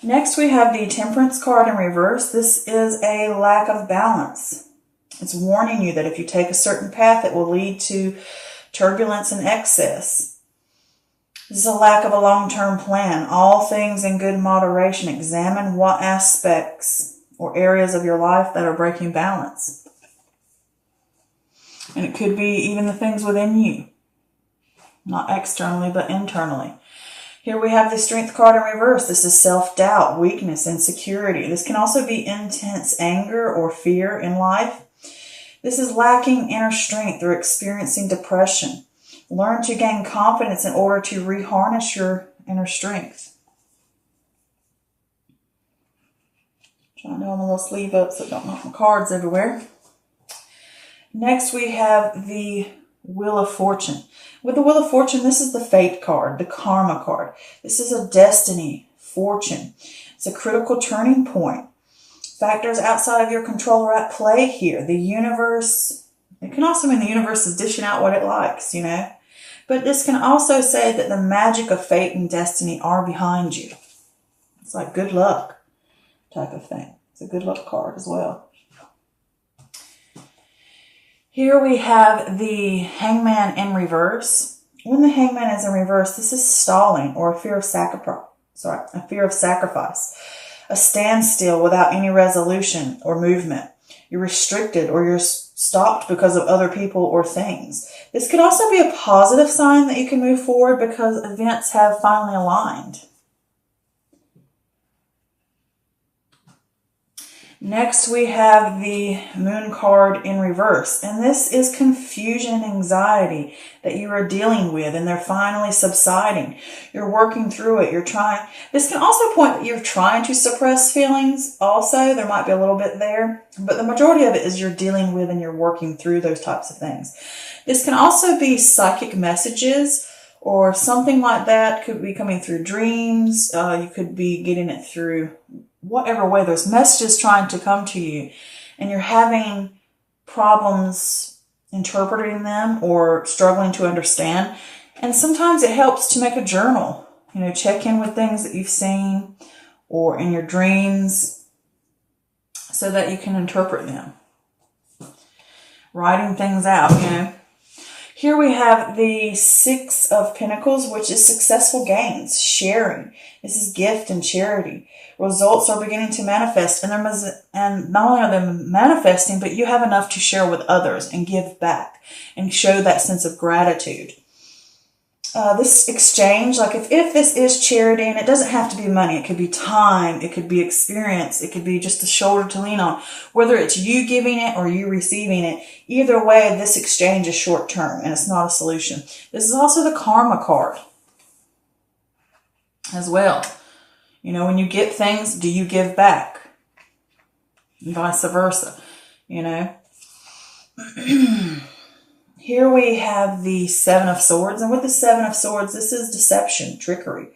Next, we have the Temperance card in reverse. This is a lack of balance. It's warning you that if you take a certain path, it will lead to turbulence and excess. This is a lack of a long-term plan. All things in good moderation. Examine what aspects or areas of your life that are breaking balance. And it could be even the things within you. Not externally, but internally. Here we have the Strength card in reverse. This is self-doubt, weakness, insecurity. This can also be intense anger or fear in life. This is lacking inner strength or experiencing depression. Learn to gain confidence in order to reharness your inner strength. Trying to hold my little sleeve up so I don't knock my cards everywhere. Next we have the Wheel of Fortune. With the Wheel of Fortune, this is the Fate card, the Karma card. This is a destiny, fortune. It's a critical turning point. Factors outside of your control are at play here. The universe, it can also mean the universe is dishing out what it likes, you know. But this can also say that the magic of fate and destiny are behind you. It's like good luck type of thing. It's a good luck card as well. Here we have the Hangman in reverse. When the Hangman is in reverse, this is stalling or a fear of sacrifice. A standstill without any resolution or movement. You're restricted or you're stopped because of other people or things. This could also be a positive sign that you can move forward because events have finally aligned. Next, we have the Moon card in reverse. And this is confusion and anxiety that you are dealing with, and they're finally subsiding. You're working through it. This can also point that you're trying to suppress feelings also. There might be a little bit there, but the majority of it is you're dealing with and you're working through those types of things. This can also be psychic messages or something like that. Could be coming through dreams. You could be getting it through whatever way. There's messages trying to come to you and you're having problems interpreting them or struggling to understand. And sometimes it helps to make a journal, you know, check in with things that you've seen or in your dreams so that you can interpret them. Writing things out, you know. Here we have the Six of Pentacles, which is successful gains, sharing. This is gift and charity. Results are beginning to manifest, and not only are they manifesting, but you have enough to share with others and give back and show that sense of gratitude. This exchange, like if this is charity, and it doesn't have to be money, it could be time, it could be experience, it could be just a shoulder to lean on. Whether it's you giving it or you receiving it, either way, this exchange is short term and it's not a solution. This is also the Karma card as well. You know, when you get things, do you give back? And vice versa, you know. Here we have the Seven of Swords. And with the Seven of Swords, this is deception, trickery,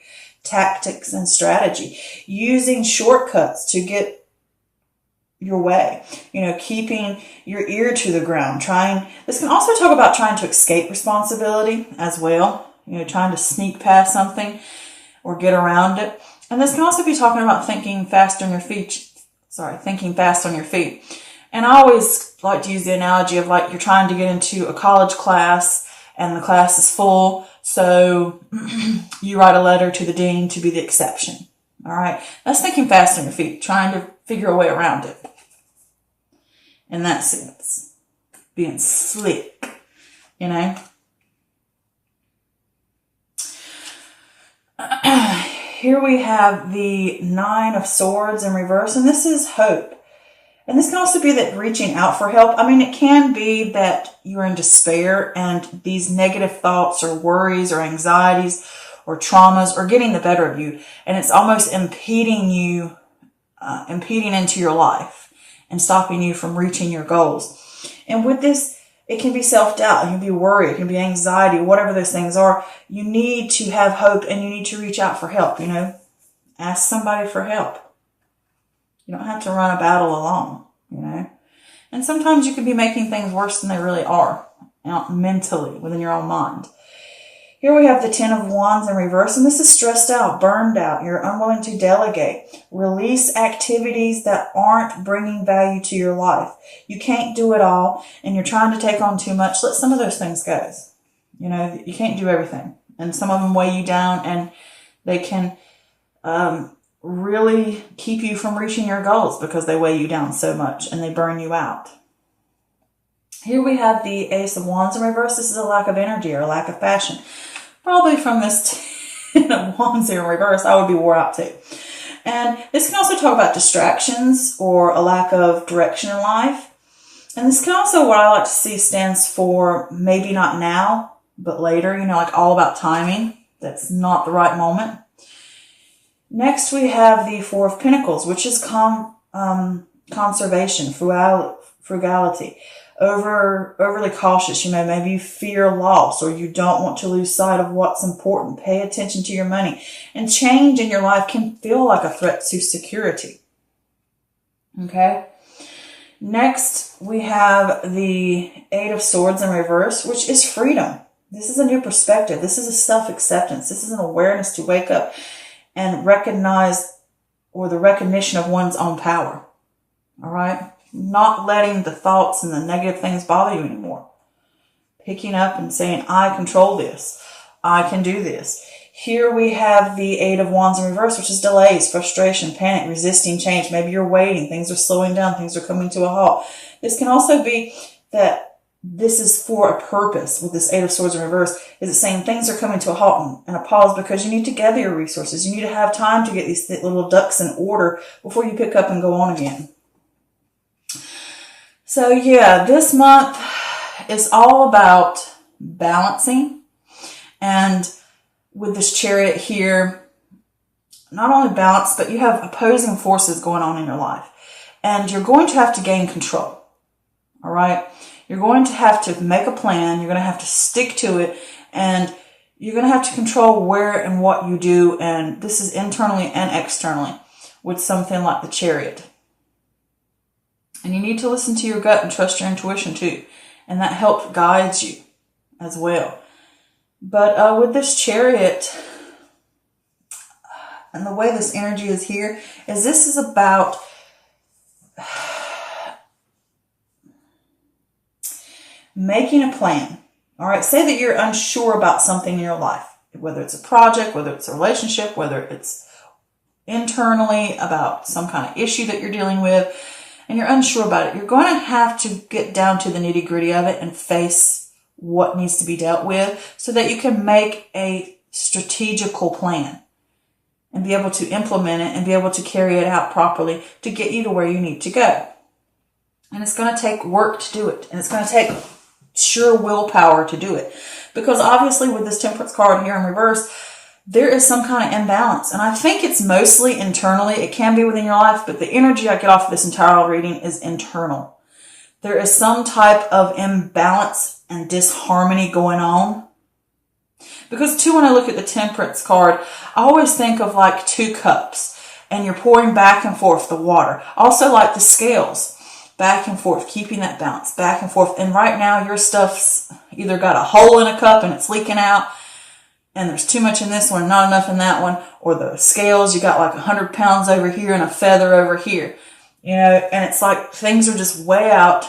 tactics, and strategy. Using shortcuts to get your way. You know, keeping your ear to the ground. This can also talk about trying to escape responsibility as well. You know, trying to sneak past something or get around it. And this can also be talking about thinking fast on your feet. And I always like to use the analogy of like you're trying to get into a college class and the class is full. So you write a letter to the dean to be the exception. All right. That's thinking fast on your feet, trying to figure a way around it. In that sense, being slick, you know. Here we have the Nine of Swords in reverse, and this is hope. And this can also be that reaching out for help. I mean, it can be that you're in despair and these negative thoughts or worries or anxieties or traumas are getting the better of you. And it's almost impeding into your life and stopping you from reaching your goals. And with this, it can be self-doubt, it can be worry, it can be anxiety, whatever those things are. You need to have hope and you need to reach out for help, you know. Ask somebody for help. You don't have to run a battle alone, you know. And sometimes you could be making things worse than they really are, mentally, within your own mind. Here we have the Ten of Wands in reverse, and this is stressed out, burned out. You're unwilling to delegate. Release activities that aren't bringing value to your life. You can't do it all, and you're trying to take on too much. Let some of those things go. You know, you can't do everything, and some of them weigh you down, and they can really keep you from reaching your goals because they weigh you down so much and they burn you out. Here we have the Ace of Wands in reverse. This is a lack of energy or a lack of passion. Probably from this Ten of Wands here in reverse, I would be wore out too. And this can also talk about distractions or a lack of direction in life. And this can also, what I like to see, stands for maybe not now, but later, you know, like all about timing. That's not the right moment. Next, we have the Four of Pentacles, which is conservation, frugality. Overly cautious, you know, maybe you fear loss or you don't want to lose sight of what's important. Pay attention to your money. And change in your life can feel like a threat to security. Okay. Next, we have the Eight of Swords in reverse, which is freedom. This is a new perspective. This is a self-acceptance. This is an awareness to wake up and recognize, or the recognition of one's own power. All right. Not letting the thoughts and the negative things bother you anymore. Picking up and saying, I control this. I can do this. Here we have the Eight of Wands in reverse, which is delays, frustration, panic, resisting change. Maybe you're waiting. Things are slowing down. Things are coming to a halt. This can also be that this is for a purpose with this Eight of Swords in reverse. Is it saying things are coming to a halt and a pause because you need to gather your resources. You need to have time to get these little ducks in order before you pick up and go on again. So yeah, this month is all about balancing. And with this Chariot here, not only balance, but you have opposing forces going on in your life. And you're going to have to gain control. All right? You're going to have to make a plan. You're going to have to stick to it. And you're going to have to control where and what you do. And this is internally and externally with something like the Chariot. And you need to listen to your gut and trust your intuition too. And that helps guide you as well. But with this Chariot, and the way this energy is here, is this is about making a plan. All right, say that you're unsure about something in your life, whether it's a project, whether it's a relationship, whether it's internally about some kind of issue that you're dealing with, and you're unsure about it. You're going to have to get down to the nitty-gritty of it and face what needs to be dealt with so that you can make a strategical plan and be able to implement it and be able to carry it out properly to get you to where you need to go. And it's going to take work to do it. And it's going to take sure willpower to do it. Because obviously with this Temperance card here in reverse, there is some kind of imbalance. And I think it's mostly internally. It can be within your life, but the energy I get off of this entire reading is internal. There is some type of imbalance and disharmony going on. Because too, when I look at the Temperance card, I always think of like two cups and you're pouring back and forth the water. Also like the scales, back and forth, keeping that balance, back and forth. And right now your stuff's either got a hole in a cup and it's leaking out, and there's too much in this one, not enough in that one, or the scales, you got like 100 pounds over here and a feather over here, you know, and it's like things are just way out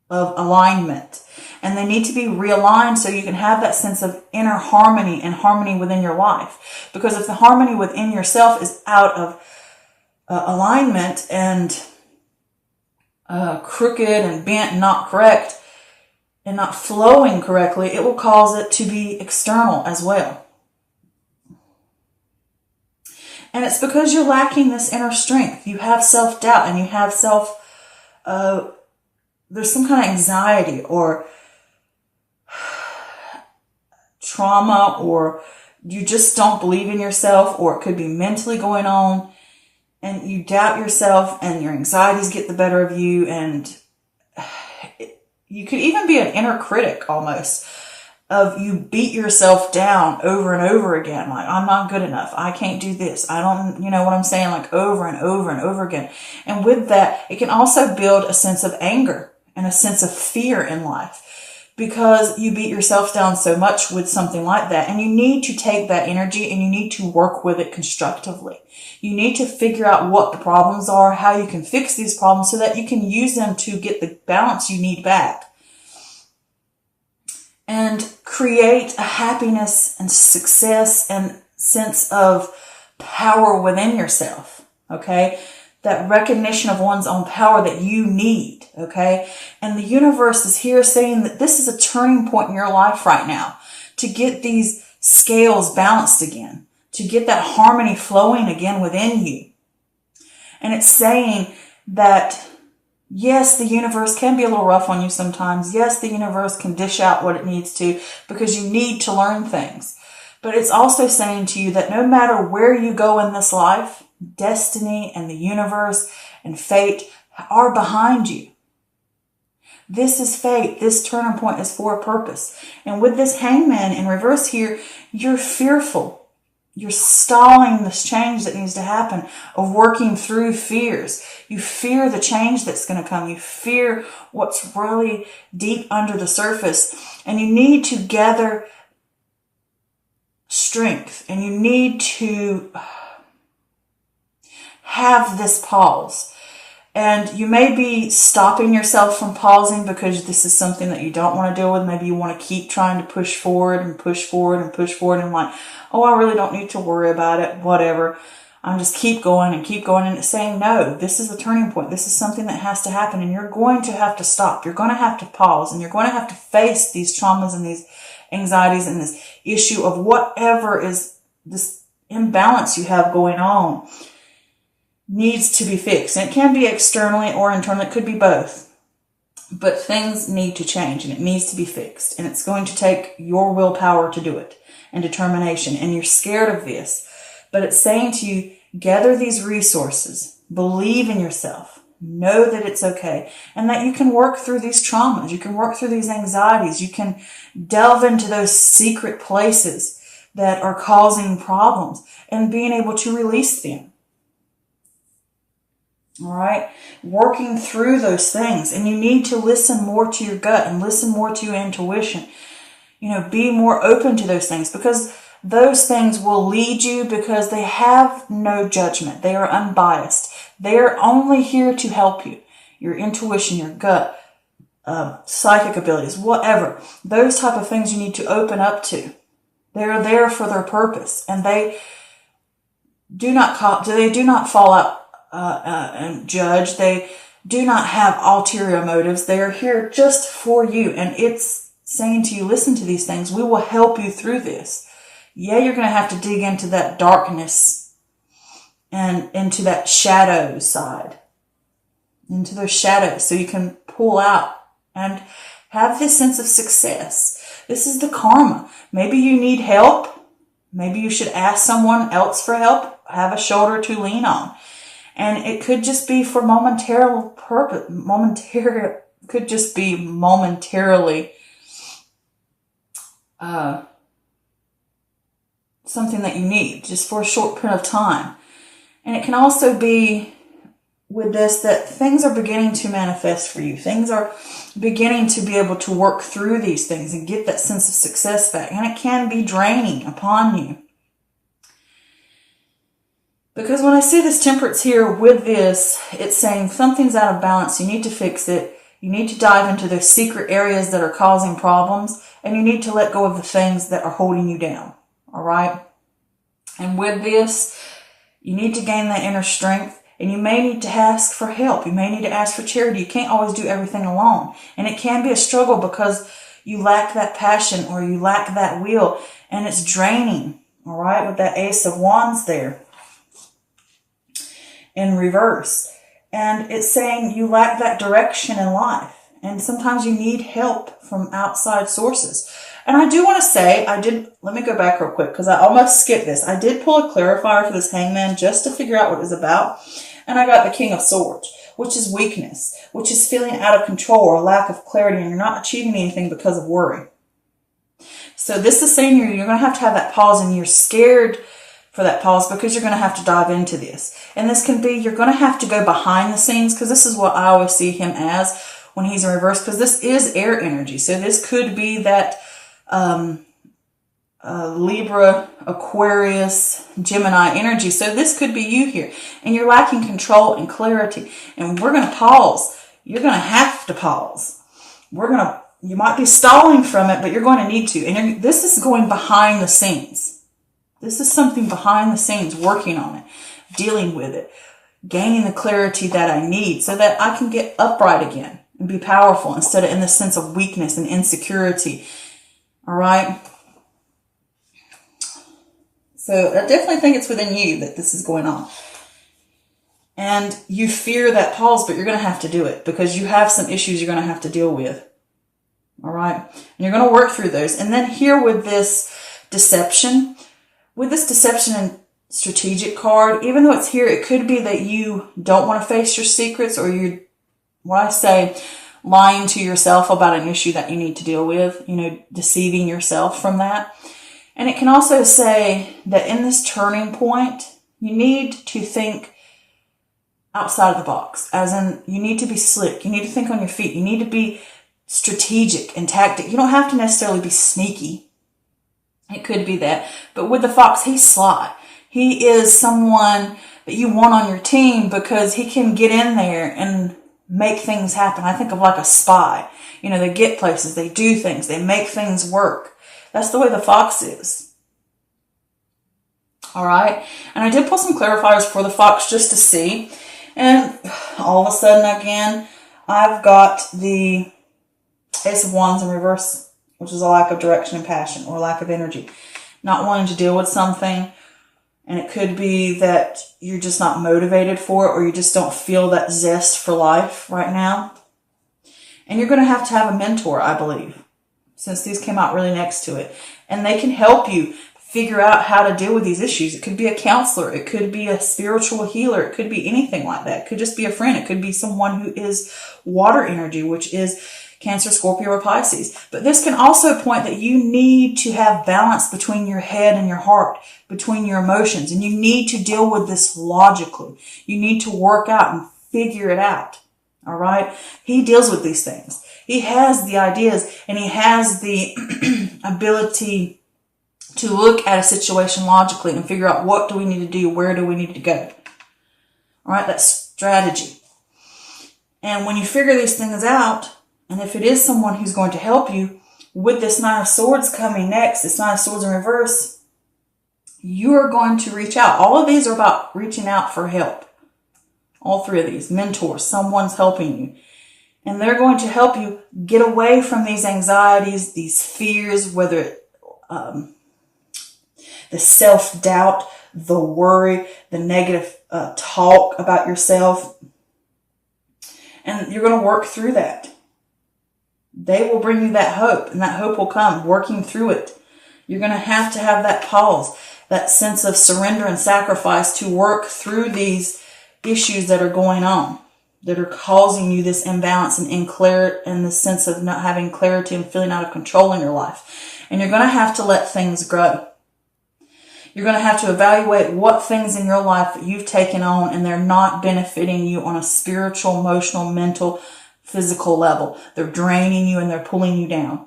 of alignment, and they need to be realigned so you can have that sense of inner harmony and harmony within your life. Because if the harmony within yourself is out of alignment and crooked and bent, not correct, and not flowing correctly, it will cause it to be external as well. And it's because you're lacking this inner strength. You have self-doubt and you have there's some kind of anxiety or trauma, or you just don't believe in yourself, or it could be mentally going on and you doubt yourself and your anxieties get the better of you, and you could even be an inner critic almost of you beat yourself down over and over again. Like, I'm not good enough. I can't do this. I don't, you know what I'm saying? Like over and over and over again. And with that, it can also build a sense of anger and a sense of fear in life, because you beat yourself down so much with something like that. And you need to take that energy and you need to work with it constructively. You need to figure out what the problems are, how you can fix these problems so that you can use them to get the balance you need back. And create a happiness and success and sense of power within yourself, okay? That recognition of one's own power that you need, okay? And the universe is here saying that this is a turning point in your life right now to get these scales balanced again, to get that harmony flowing again within you. And it's saying that, yes, the universe can be a little rough on you sometimes. Yes, the universe can dish out what it needs to because you need to learn things. But it's also saying to you that no matter where you go in this life, destiny and the universe and fate are behind you. This is fate. This turning point is for a purpose. And with this hangman in reverse here, you're fearful. You're stalling this change that needs to happen, of working through fears. You fear the change that's going to come. You fear what's really deep under the surface. And you need to gather strength. And you need to have this pause. And you may be stopping yourself from pausing because this is something that you don't want to deal with. Maybe you want to keep trying to push forward and push forward and push forward. And like, oh, I really don't need to worry about it. Whatever. I'm just keep going and keep going. And it's saying, no, this is the turning point. This is something that has to happen. And you're going to have to stop. You're going to have to pause. And you're going to have to face these traumas and these anxieties and this issue of whatever is this imbalance you have going on. Needs to be fixed. And it can be externally or internally. It could be both. But things need to change and it needs to be fixed. And it's going to take your willpower to do it and determination. And you're scared of this. But it's saying to you, gather these resources. Believe in yourself. Know that it's okay. And that you can work through these traumas. You can work through these anxieties. You can delve into those secret places that are causing problems and being able to release them. All right, working through those things. And you need to listen more to your gut and listen more to your intuition. You know, be more open to those things because those things will lead you because they have no judgment. They are unbiased. They are only here to help you. Your intuition, your gut, psychic abilities, whatever. Those type of things you need to open up to. They're there for their purpose and they do not fall out and judge. They do not have ulterior motives. They are here just for you. And it's saying to you, listen to these things. We will help you through this. Yeah, you're going to have to dig into that darkness and into that shadow side, into those shadows so you can pull out and have this sense of success. This is the karma. Maybe you need help. Maybe you should ask someone else for help. Have a shoulder to lean on. And it could just be for momentary purpose. Could just be momentarily something that you need just for a short period of time. And it can also be with this that things are beginning to manifest for you. Things are beginning to be able to work through these things and get that sense of success back. And it can be draining upon you. Because when I see this temperance here with this, it's saying something's out of balance. You need to fix it. You need to dive into those secret areas that are causing problems. And you need to let go of the things that are holding you down. All right? And with this, you need to gain that inner strength. And you may need to ask for help. You may need to ask for charity. You can't always do everything alone. And it can be a struggle because you lack that passion or you lack that will. And it's draining. All right? With that Ace of Wands there in reverse. And it's saying you lack that direction in life. And sometimes you need help from outside sources. And I do want to say, let me go back real quick because I almost skipped this. I did pull a clarifier for this hangman just to figure out what it was about. And I got the King of Swords, which is weakness, which is feeling out of control or a lack of clarity, and you're not achieving anything because of worry. So this is saying you're going to have that pause, and you're scared for that pause because you're going to have to dive into this. And this can be, you're going to have to go behind the scenes because this is what I always see him as, when he's in reverse, because this is air energy. So this could be that Libra, Aquarius, Gemini energy. So this could be you here. And you're lacking control and clarity. And we're going to pause. You're going to have to pause. You might be stalling from it, but you're going to need to. And this is going behind the scenes. This is something behind the scenes, working on it, dealing with it, gaining the clarity that I need so that I can get upright again and be powerful instead of in this sense of weakness and insecurity. All right? So I definitely think it's within you that this is going on. And you fear that pause, but you're going to have to do it because you have some issues you're going to have to deal with. All right? And you're going to work through those. And then here with this deception and strategic card, even though it's here, it could be that you don't want to face your secrets, or you're, lying to yourself about an issue that you need to deal with, deceiving yourself from that. And it can also say that in this turning point, you need to think outside of the box, as in you need to be slick. You need to think on your feet. You need to be strategic and tactic. You don't have to necessarily be sneaky. It could be that. But with the fox, he's sly. He is someone that you want on your team because he can get in there and make things happen. I think of like a spy. They get places, they do things, they make things work. That's the way the fox is. All right. And I did pull some clarifiers for the fox just to see. And all of a sudden, again, I've got the Ace of Wands in reverse, which is a lack of direction and passion, or lack of energy. Not wanting to deal with something. And it could be that you're just not motivated for it, or you just don't feel that zest for life right now. And you're going to have a mentor, I believe, since these came out really next to it. And they can help you figure out how to deal with these issues. It could be a counselor. It could be a spiritual healer. It could be anything like that. It could just be a friend. It could be someone who is water energy, which is Cancer, Scorpio, or Pisces. But this can also point that you need to have balance between your head and your heart, between your emotions. And you need to deal with this logically. You need to work out and figure it out. All right? He deals with these things. He has the ideas, and he has the ability to look at a situation logically and figure out what do we need to do, where do we need to go. All right? That's strategy. And when you figure these things out, and if it is someone who's going to help you, with this Nine of Swords coming next, this Nine of Swords in reverse, you are going to reach out. All of these are about reaching out for help. All three of these. Mentors. Someone's helping you. And they're going to help you get away from these anxieties, these fears, whether the self-doubt, the worry, the negative talk about yourself. And you're going to work through that. They will bring you that hope, and that hope will come working through it. You're going to have that pause, that sense of surrender and sacrifice to work through these issues that are going on, that are causing you this imbalance and and the sense of not having clarity and feeling out of control in your life. And you're going to have to let things grow. You're going to have to evaluate what things in your life that you've taken on and they're not benefiting you on a spiritual, emotional, mental, physical level. They're draining you and they're pulling you down.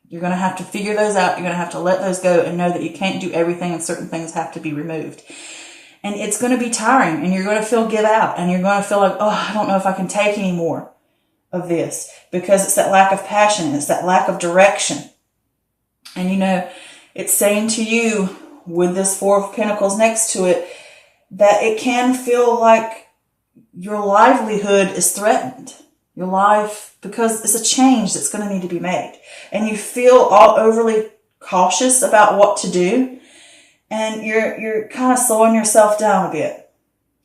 You're going to have to figure those out. You're going to have to let those go and know that you can't do everything and certain things have to be removed. And it's going to be tiring, and you're going to feel give out, and you're going to feel like, oh, I don't know if I can take any more of this, because it's that lack of passion. It's that lack of direction. And it's saying to you with this Four of Pentacles next to it that it can feel like your livelihood is threatened. Your life, because it's a change that's going to need to be made. And you feel all overly cautious about what to do. And you're kind of slowing yourself down a bit.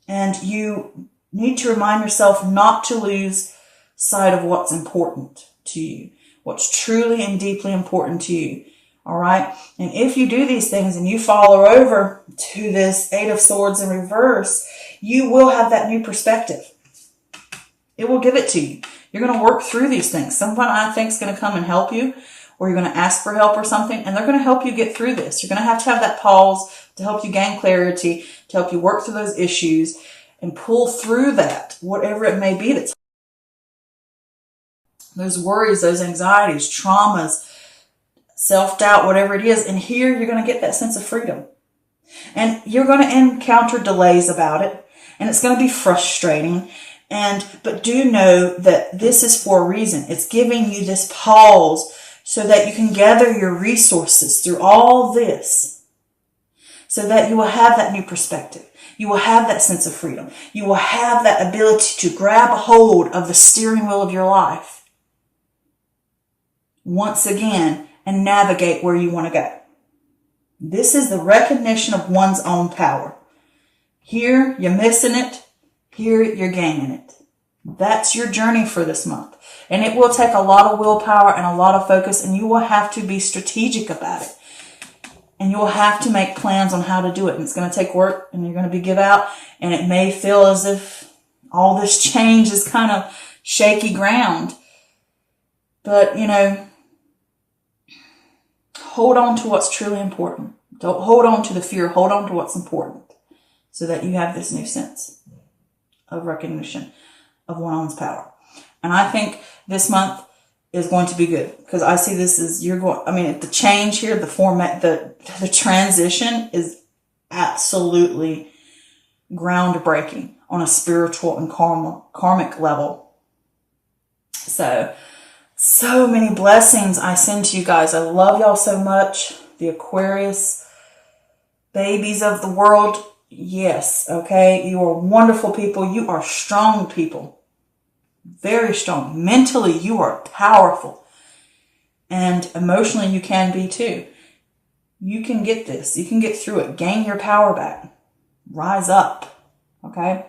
And you need to remind yourself not to lose sight of what's important to you. What's truly and deeply important to you. All right? And if you do these things and you follow over to this Eight of Swords in reverse, you will have that new perspective. It will give it to you. You're going to work through these things. Someone I think is going to come and help you, or you're going to ask for help or something, and they're going to help you get through this. You're going to have that pause to help you gain clarity, to help you work through those issues and pull through that, whatever it may be that's those worries, those anxieties, traumas, self-doubt, whatever it is. And here you're going to get that sense of freedom. And you're going to encounter delays about it. And it's going to be frustrating. But do know that this is for a reason. It's giving you this pause so that you can gather your resources through all this, so that you will have that new perspective. You will have that sense of freedom. You will have that ability to grab a hold of the steering wheel of your life once again and navigate where you want to go. This is the recognition of one's own power. Here, you're missing it. Here, you're gaining it. That's your journey for this month. And it will take a lot of willpower and a lot of focus, and you will have to be strategic about it. And you will have to make plans on how to do it. And it's going to take work, and you're going to be give out. And it may feel as if all this change is kind of shaky ground. But, hold on to what's truly important. Don't hold on to the fear. Hold on to what's important so that you have this new sense of recognition of one's power. And I think this month is going to be good because I see this as the change here, the format, the transition is absolutely groundbreaking on a spiritual and karmic level. So many blessings I send to you guys. I love y'all so much. The Aquarius babies of the world. Yes, okay. You are wonderful people. You are strong people. Very strong. Mentally, you are powerful. And emotionally, you can be too. You can get this. You can get through it. Gain your power back. Rise up. Okay?